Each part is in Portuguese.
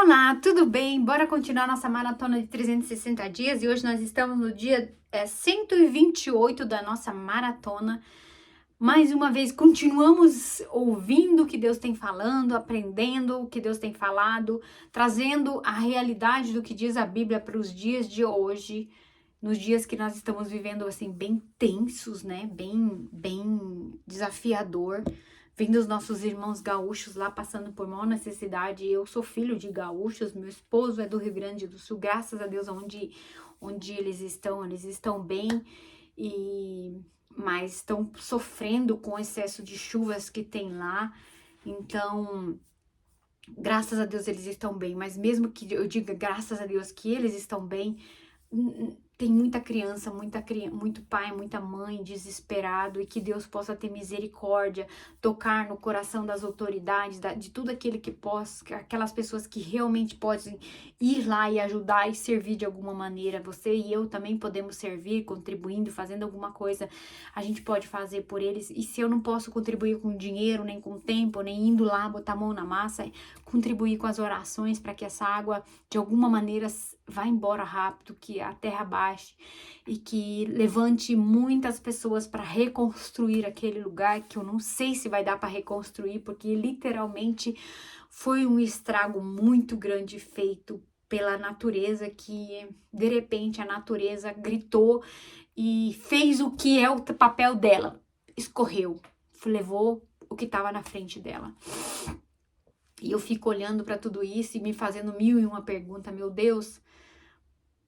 Olá, tudo bem? Bora continuar nossa maratona de 360 dias e hoje nós estamos no dia 128 da nossa maratona. Mais uma vez, continuamos ouvindo o que Deus tem falando, aprendendo o que Deus tem falado, trazendo a realidade do que diz a Bíblia para os dias de hoje, nos dias que nós estamos vivendo assim bem tensos, né? Bem desafiador. Vendo os nossos irmãos gaúchos lá passando por maior necessidade. Eu sou filho de gaúchos, meu esposo é do Rio Grande do Sul, graças a Deus, onde eles estão bem, mas estão sofrendo com o excesso de chuvas que tem lá. Então, graças a Deus eles estão bem, mas mesmo que eu diga graças a Deus que eles estão bem, tem muita criança, muito pai, muita mãe desesperado, e que Deus possa ter misericórdia, tocar no coração das autoridades, de tudo aquele que possa, aquelas pessoas que realmente podem ir lá e ajudar e servir de alguma maneira. Você e eu também podemos servir, contribuindo, fazendo alguma coisa, a gente pode fazer por eles. E se eu não posso contribuir com dinheiro, nem com tempo, nem indo lá botar a mão na massa, contribuir com as orações para que essa água de alguma maneira vá embora rápido, que a terra baixe e que levante muitas pessoas para reconstruir aquele lugar, que eu não sei se vai dar para reconstruir, porque literalmente foi um estrago muito grande feito pela natureza, que de repente a natureza gritou e fez o que é o papel dela, escorreu, levou o que estava na frente dela. E eu fico olhando para tudo isso e me fazendo 1001 perguntas. Meu Deus,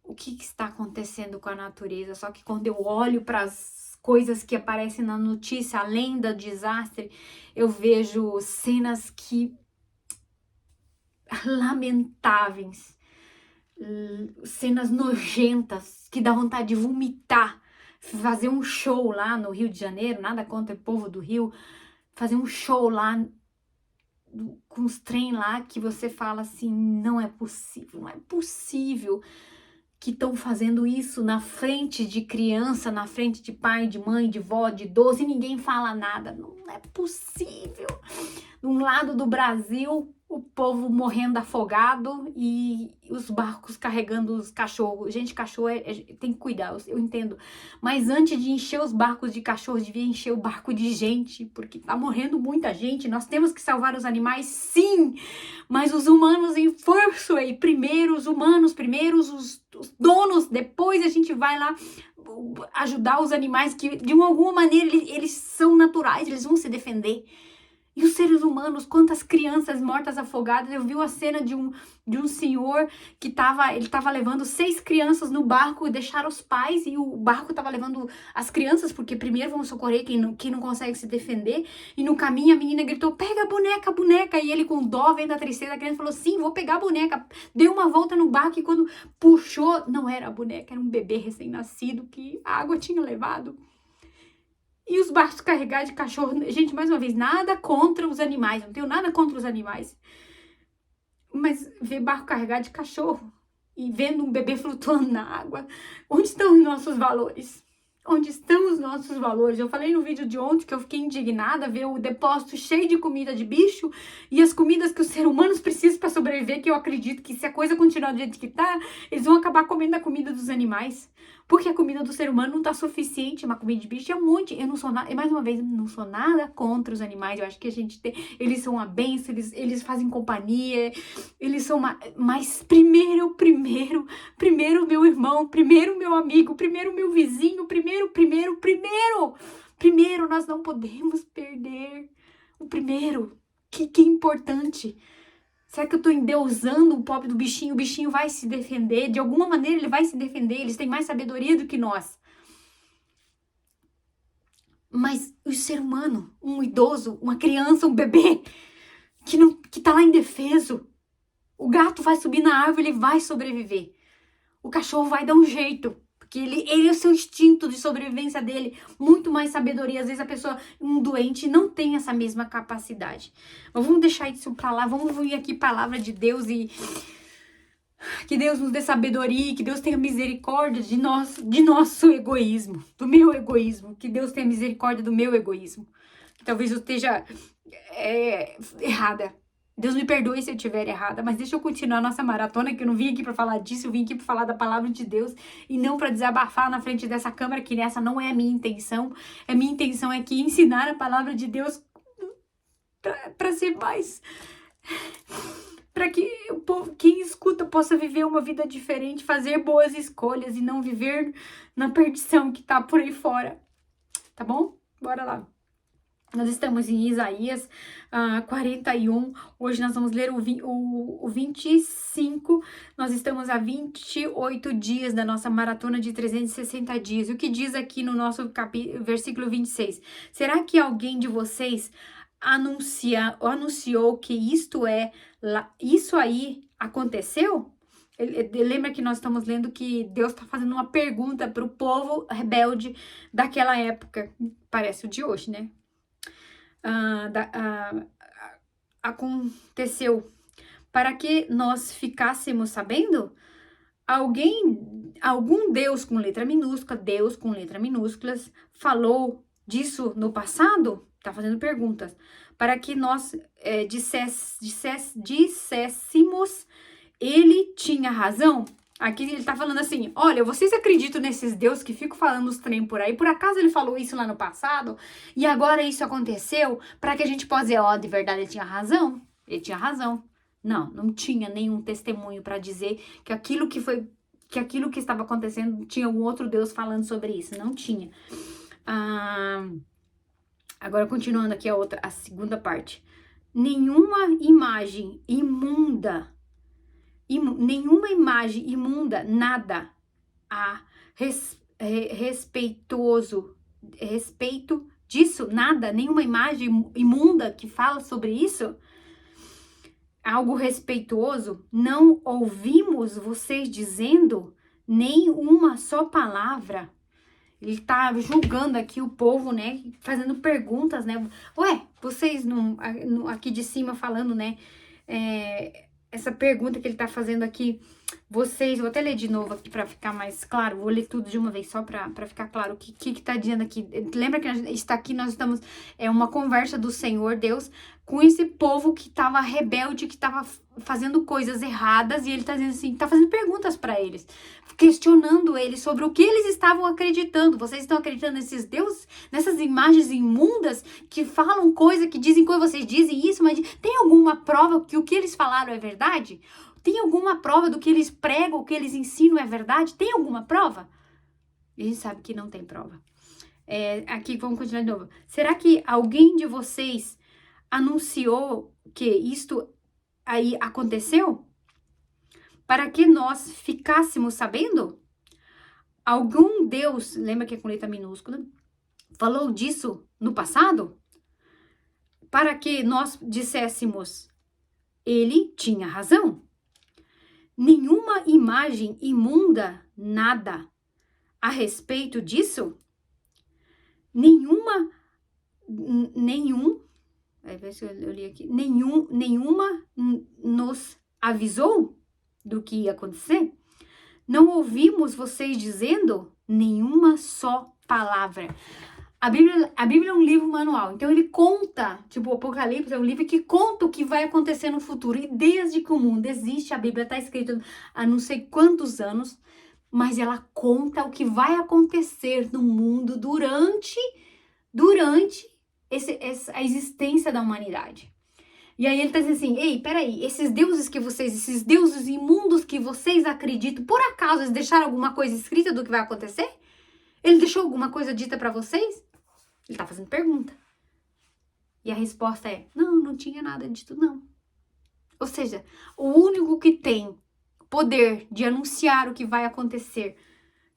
o que está acontecendo com a natureza? Só que quando eu olho para as coisas que aparecem na notícia, além do desastre, eu vejo cenas lamentáveis, cenas nojentas, que dá vontade de vomitar. Fazer um show lá no Rio de Janeiro, nada contra o povo do Rio, fazer um show lá com os trem lá que você fala assim, não é possível que estão fazendo isso na frente de criança, na frente de pai, de mãe, de vó, de idoso, e ninguém fala nada. Não é possível. De um lado do Brasil, o povo morrendo afogado e os barcos carregando os cachorros. Gente, cachorro tem que cuidar, eu entendo. Mas antes de encher os barcos de cachorros, devia encher o barco de gente, porque tá morrendo muita gente. Nós temos que salvar os animais, sim, mas os humanos em força aí. Primeiro os humanos, primeiro os donos, depois a gente vai lá ajudar os animais que de alguma maneira eles são naturais, eles vão se defender. E os seres humanos, quantas crianças mortas afogadas. Eu vi a cena de um senhor que estava levando 6 crianças no barco e deixaram os pais, e o barco estava levando as crianças, porque primeiro vão socorrer quem não consegue se defender. E no caminho a menina gritou, pega a boneca, e ele com dó, vendo a tristeza da criança, falou, sim, vou pegar a boneca. Deu uma volta no barco e quando puxou, não era a boneca, era um bebê recém-nascido que a água tinha levado. E os barcos carregados de cachorro. Gente, mais uma vez, nada contra os animais. Não tenho nada contra os animais. Mas ver barco carregado de cachorro e vendo um bebê flutuando na água. Onde estão os nossos valores? Onde estão os nossos valores? Eu falei no vídeo de ontem que eu fiquei indignada ver o depósito cheio de comida de bicho e as comidas que os seres humanos precisam para sobreviver, que eu acredito que se a coisa continuar do jeito que tá, eles vão acabar comendo a comida dos animais. Porque a comida do ser humano não tá suficiente, uma comida de bicho é um monte. Eu não sou nada, mais uma vez, não sou nada contra os animais. Eu acho que a gente tem, eles são uma bênção, eles fazem companhia, eles são mas primeiro meu irmão, primeiro meu amigo, primeiro meu vizinho, primeiro nós não podemos perder o primeiro, que é importante. Será que eu tô endeusando o pobre do bichinho? O bichinho vai se defender, de alguma maneira ele vai se defender, eles têm mais sabedoria do que nós. Mas o ser humano, um idoso, uma criança, um bebê, que tá lá indefeso, o gato vai subir na árvore, ele vai sobreviver. O cachorro vai dar um jeito, porque ele é o seu instinto de sobrevivência dele, muito mais sabedoria. Às vezes a pessoa, um doente, não tem essa mesma capacidade. Mas vamos deixar isso pra lá, vamos vir aqui palavra de Deus e que Deus nos dê sabedoria, que Deus tenha misericórdia de nosso egoísmo, do meu egoísmo, que Deus tenha misericórdia do meu egoísmo. Que talvez eu esteja errada, Deus me perdoe se eu estiver errada, mas deixa eu continuar a nossa maratona, que eu não vim aqui para falar disso, eu vim aqui para falar da palavra de Deus e não para desabafar na frente dessa câmera, que essa não é a minha intenção. A minha intenção é que ensinar a palavra de Deus para ser mais... para que o povo, quem escuta, possa viver uma vida diferente, fazer boas escolhas e não viver na perdição que tá por aí fora. Tá bom? Bora lá. Nós estamos em Isaías 41, hoje nós vamos ler o 25, nós estamos a 28 dias da nossa maratona de 360 dias. O que diz aqui no nosso versículo 26? Será que alguém de vocês anunciou que isso aí aconteceu? Lembra que nós estamos lendo que Deus está fazendo uma pergunta para o povo rebelde daquela época, parece o de hoje, né? Aconteceu para que nós ficássemos sabendo? Algum Deus com letra minúscula, Deus com letra minúsculas, falou disso no passado? Tá fazendo perguntas. Para que nós disséssemos, ele tinha razão? Aqui ele tá falando assim, olha, vocês acreditam nesses deuses que ficam falando os trem por aí? Por acaso ele falou isso lá no passado? E agora isso aconteceu? Para que a gente possa dizer, de verdade ele tinha razão? Ele tinha razão. Não tinha nenhum testemunho para dizer que aquilo que estava acontecendo tinha um outro Deus falando sobre isso. Não tinha. Agora continuando aqui a segunda parte. Nenhuma imagem imunda, nada a respeito disso, nada, nenhuma imagem imunda que fala sobre isso, algo respeitoso, não ouvimos vocês dizendo nem uma só palavra. Ele tá julgando aqui o povo, né, fazendo perguntas, né, vocês aqui de cima falando, né, essa pergunta que ele tá fazendo aqui, vou até ler de novo aqui para ficar mais claro, vou ler tudo de uma vez só para ficar claro o que tá dizendo aqui. Lembra que está aqui, nós estamos, uma conversa do Senhor Deus com esse povo que tava rebelde, que tava fazendo coisas erradas, e ele tá dizendo assim, tá fazendo perguntas para eles, questionando eles sobre o que eles estavam acreditando. Vocês estão acreditando nesses deuses, nessas imagens imundas que falam coisa, que dizem coisa, vocês dizem isso, mas tem alguma prova que o que eles falaram é verdade? Tem alguma prova do que eles pregam, o que eles ensinam é verdade? Tem alguma prova? A gente sabe que não tem prova. Aqui, vamos continuar de novo. Será que alguém de vocês anunciou que isto aí aconteceu? Para que nós ficássemos sabendo? Algum Deus, lembra que é com letra minúscula, falou disso no passado? Para que nós disséssemos, ele tinha razão? Nenhuma imagem imunda, nada a respeito disso? Nenhuma, nenhuma nos avisou do que ia acontecer? Não ouvimos vocês dizendo nenhuma só palavra. A Bíblia é um livro manual, então ele conta, tipo o Apocalipse é um livro que conta o que vai acontecer no futuro. E desde que o mundo existe, a Bíblia está escrita há não sei quantos anos, mas ela conta o que vai acontecer no mundo durante a existência da humanidade. E aí ele tá dizendo assim, ei, peraí, esses deuses imundos que vocês acreditam, por acaso eles deixaram alguma coisa escrita do que vai acontecer? Ele deixou alguma coisa dita para vocês? Ele tá fazendo pergunta. E a resposta é, não tinha nada dito, não. Ou seja, o único que tem poder de anunciar o que vai acontecer,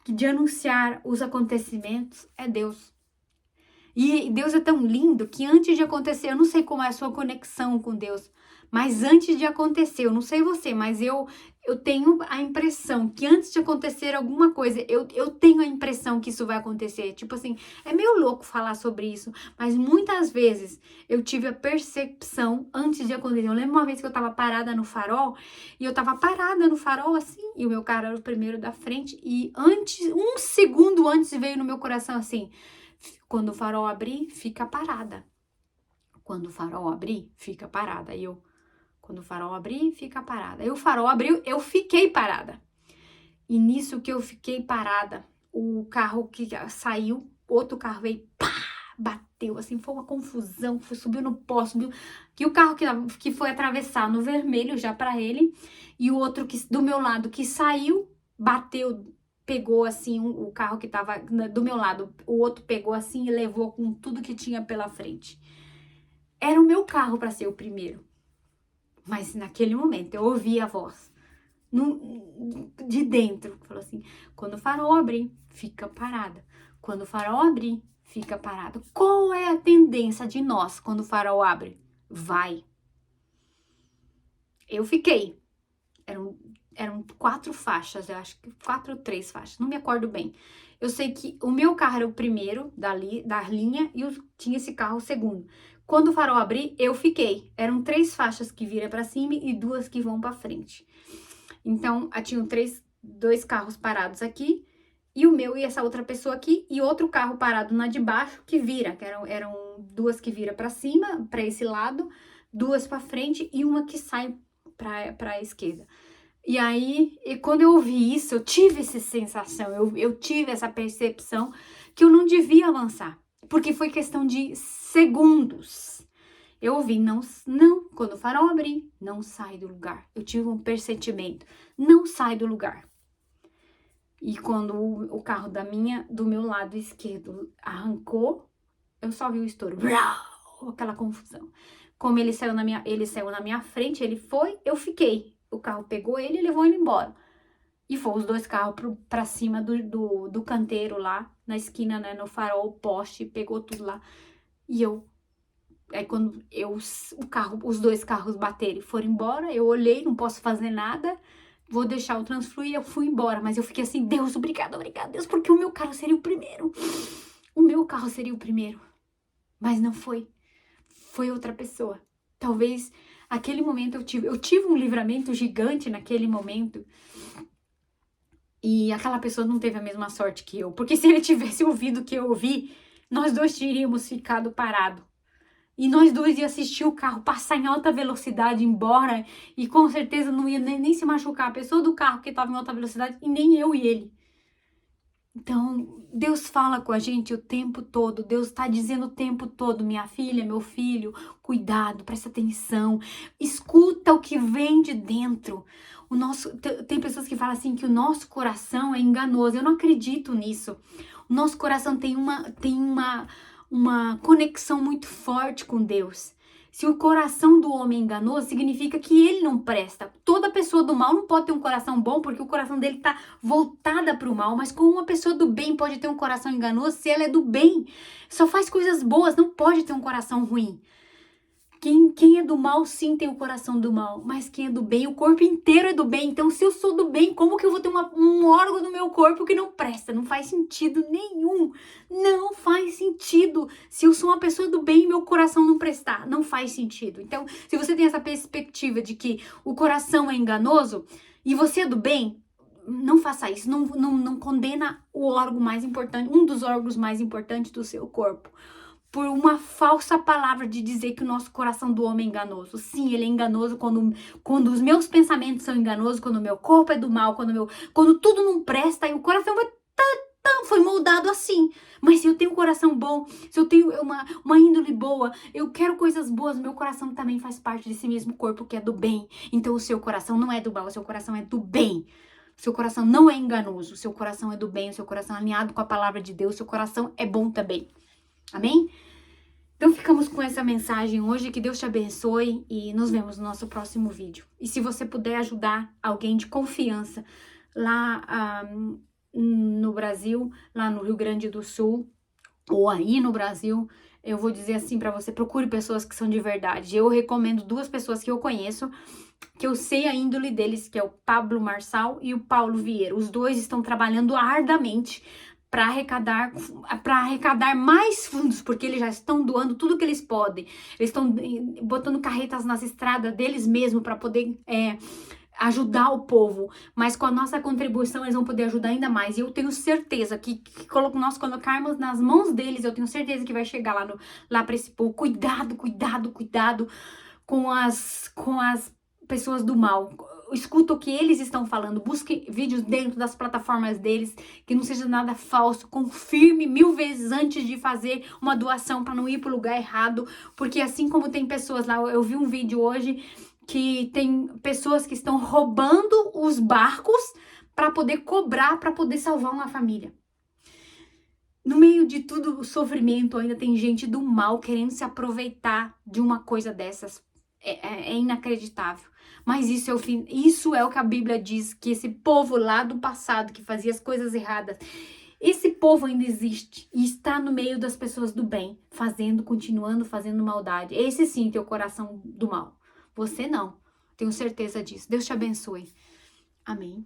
de anunciar os acontecimentos, é Deus. E Deus é tão lindo que antes de acontecer, eu não sei como é a sua conexão com Deus, mas antes de acontecer, eu não sei você, mas eu tenho a impressão que antes de acontecer alguma coisa, eu tenho a impressão que isso vai acontecer. Tipo assim, é meio louco falar sobre isso, mas muitas vezes eu tive a percepção antes de acontecer. Eu lembro uma vez que eu tava parada no farol, e eu tava parada no farol assim, e o meu carro era o primeiro da frente, e um segundo antes veio no meu coração assim, quando o farol abrir, fica parada. Quando o farol abrir, fica parada. E eu, Quando o farol abrir, fica parada. Aí o farol abriu, eu fiquei parada. E nisso que eu fiquei parada, o carro que saiu, outro carro veio, pá, bateu, assim, foi uma confusão, subiu no poste, subiu, que o carro que foi atravessar no vermelho já pra ele, e o outro que do meu lado que saiu, bateu, pegou assim, o carro que tava do meu lado, o outro pegou assim e levou com tudo que tinha pela frente. Era o meu carro para ser o primeiro. Mas naquele momento eu ouvi a voz de dentro, falou assim: quando o farol abrir, fica parada. Quando o farol abrir, fica parado. Qual é a tendência de nós quando o farol abre? Vai. Eu fiquei. Eram 4 faixas, eu acho que 4 ou 3 faixas, não me acordo bem. Eu sei que o meu carro era o primeiro da linha e tinha esse carro o segundo. Quando o farol abrir, eu fiquei. Eram 3 faixas que viram para cima e 2 que vão para frente. Então, tinham 2 carros parados aqui, e o meu e essa outra pessoa aqui, e outro carro parado na de baixo que vira, que eram 2 que vira para cima, para esse lado, 2 para frente e uma que sai para a esquerda. E aí, quando eu ouvi isso, eu tive essa sensação, eu tive essa percepção que eu não devia avançar, porque foi questão de segundos. Eu ouvi, não, quando o farol abrir, não sai do lugar. Eu tive um pressentimento, não sai do lugar. E quando o carro do meu lado esquerdo arrancou, eu só vi o estouro, aquela confusão. Como ele saiu na minha frente, ele foi, eu fiquei. O carro pegou ele e levou ele embora. E foi os 2 carros pra cima do canteiro lá, na esquina, né, no farol, poste, pegou tudo lá. E aí quando os 2 carros bateram e foram embora, eu olhei, não posso fazer nada, vou deixar o transfluir, eu fui embora. Mas eu fiquei assim, Deus, obrigado, Deus, porque o meu carro seria o primeiro. O meu carro seria o primeiro. Mas não foi. Foi outra pessoa. Talvez aquele momento eu tive um livramento gigante naquele momento. E aquela pessoa não teve a mesma sorte que eu. Porque se ele tivesse ouvido o que eu ouvi, nós 2 teríamos ficado parados. E nós 2 ia assistir o carro passar em alta velocidade embora. E com certeza não ia nem se machucar a pessoa do carro que estava em alta velocidade. E nem eu e ele. Então, Deus fala com a gente o tempo todo. Deus está dizendo o tempo todo: minha filha, meu filho, cuidado, presta atenção. Escuta o que vem de dentro. Tem pessoas que falam assim que o nosso coração é enganoso. Eu não acredito nisso. O nosso coração tem uma conexão muito forte com Deus. Se o coração do homem é enganoso, significa que ele não presta. Toda pessoa do mal não pode ter um coração bom, porque o coração dele está voltada para o mal. Mas como uma pessoa do bem pode ter um coração enganoso, se ela é do bem, só faz coisas boas, não pode ter um coração ruim. Quem é do mal, sim, tem o coração do mal. Mas quem é do bem, o corpo inteiro é do bem. Então, se eu sou do bem, como que eu vou ter um órgão no meu corpo que não presta? Não faz sentido nenhum. Não faz sentido. Se eu sou uma pessoa do bem, meu coração não prestar. Não faz sentido. Então, se você tem essa perspectiva de que o coração é enganoso e você é do bem, não faça isso. Não condena o órgão mais importante, um dos órgãos mais importantes do seu corpo, por uma falsa palavra de dizer que o nosso coração do homem é enganoso. Sim, ele é enganoso quando os meus pensamentos são enganosos, quando o meu corpo é do mal, quando tudo não presta, e o coração foi moldado assim. Mas se eu tenho um coração bom, se eu tenho uma índole boa, eu quero coisas boas, meu coração também faz parte desse mesmo corpo que é do bem. Então o seu coração não é do mal, o seu coração é do bem. O seu coração não é enganoso, o seu coração é do bem, o seu coração é alinhado com a palavra de Deus, o seu coração é bom também. Amém? Então ficamos com essa mensagem hoje, que Deus te abençoe e nos vemos no nosso próximo vídeo. E se você puder ajudar alguém de confiança lá no Brasil, lá no Rio Grande do Sul, ou aí no Brasil, eu vou dizer assim pra você: procure pessoas que são de verdade. Eu recomendo 2 pessoas que eu conheço, que eu sei a índole deles, que é o Pablo Marçal e o Paulo Vieira. Os 2 estão trabalhando arduamente para arrecadar mais fundos, porque eles já estão doando tudo que eles podem. Eles estão botando carretas nas estradas deles mesmos para poder ajudar o povo. Mas com a nossa contribuição eles vão poder ajudar ainda mais. E eu tenho certeza que nós colocarmos nas mãos deles, eu tenho certeza que vai chegar lá para esse povo. Cuidado com as pessoas do mal. Escuta o que eles estão falando, busque vídeos dentro das plataformas deles, que não seja nada falso, confirme 1000 vezes antes de fazer uma doação para não ir para o lugar errado, porque assim como tem pessoas lá, eu vi um vídeo hoje que tem pessoas que estão roubando os barcos para poder cobrar, para poder salvar uma família. No meio de tudo o sofrimento, ainda tem gente do mal querendo se aproveitar de uma coisa dessas. É inacreditável. Mas isso é o que a Bíblia diz, que esse povo lá do passado, que fazia as coisas erradas, esse povo ainda existe e está no meio das pessoas do bem, continuando fazendo maldade. Esse sim tem o coração do mal. Você não. Tenho certeza disso. Deus te abençoe. Amém.